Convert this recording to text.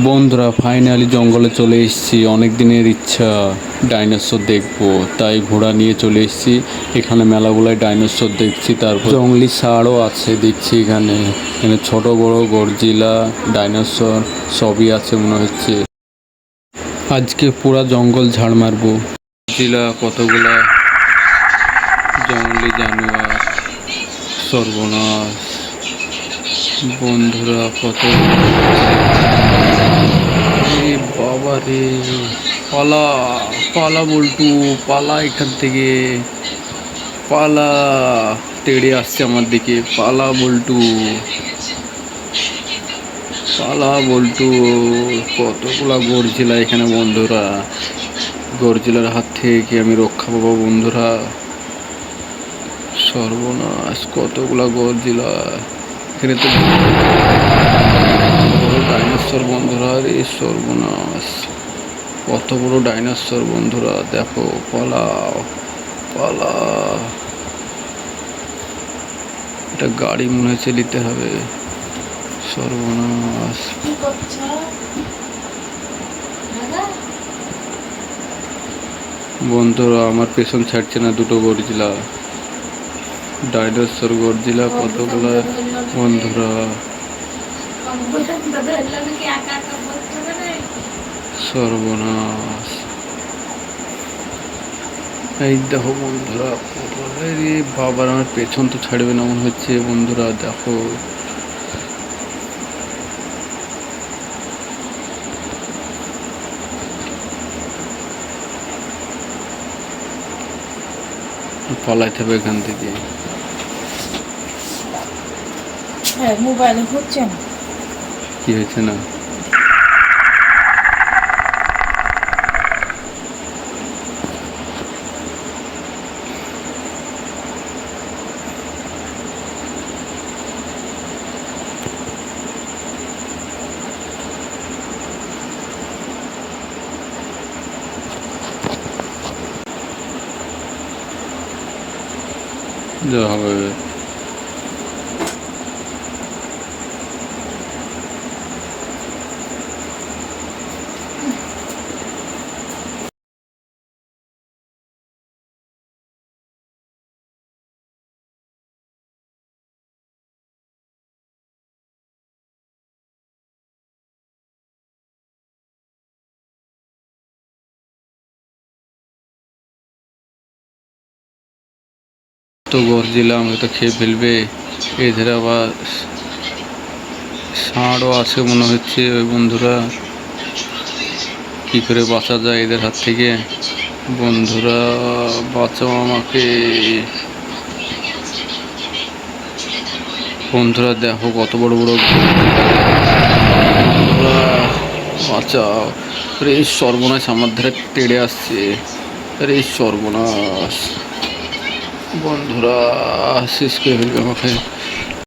বন্ধুরা ফাইনালি জঙ্গলে চলে এসেছি। অনেক দিনের ইচ্ছা ডাইনোসর দেখবো, তাই ঘোড়া নিয়ে চলে এসেছি। এখানে মেলাগুলায় ডাইনোসর দেখছি, তারপর জঙ্গলি ষাঁড়ও আছে দেখছি। এখানে এখানে ছোট বড় গরজিলা ডাইনোসর সবই আছে মনে হচ্ছে। আজকে পুরা জঙ্গল ঝাড় মারবো। গরজিলা, কতগুলা জঙ্গলি জানোয়ার, সর্বনাশ বন্ধুরা, কত বাবা রে! পালা পালা বল্টু, পালা এখান থেকে, পালা! তেড়ে আসছে আমার দিকে, পালা বল্টু, পালা বল্টু। কতগুলা গরজিলা এখানে বন্ধুরা, গরজিলার হাত থেকে কি আমি রক্ষা পাবো বন্ধুরা? সর্বনাশ, কতগুলা গরজিলা এখানে তো বড় ডাইনোসর বন্ধুরা। রে সর্বনাশ, কত বড় ডাইনোসর বন্ধুরা, দেখো! পালাও পালা! এটা গাড়ি মনে হচ্ছে নিতে হবে। সর্বনাশ বন্ধুরা, আমার পেছন ছাড়ছে না দুটো গরজিলা, ডাইনোসর গরজিলা কতগুলা বন্ধুরা। সর্বনাশ, এই দেখো বন্ধুরা, বাবার আমার পেছন তো ছাড়বে না মনে হচ্ছে বন্ধুরা, দেখো! পালাইতে হবে এখান থেকে। মোবাইলে হচ্ছে না। কি হয়েছে না? যা হবে। তো গরজিলা আমাকে তো খেয়ে ফেলবে। এদের আবার ষাঁড়ও আছে মনে হচ্ছে। ওই বন্ধুরা, কি করে বাঁচা যায় এদের হাত থেকে? বন্ধুরা বাঁচাও আমাকে। বন্ধুরা দেখো কত বড় বড় বন্ধুরা, বাঁচাও! রে সর্বনাশ, আমার ধারে তেড়ে আসছে। রে সর্বনাশ বন্ধুরা, শেষ করে ফেলবে আমাকে।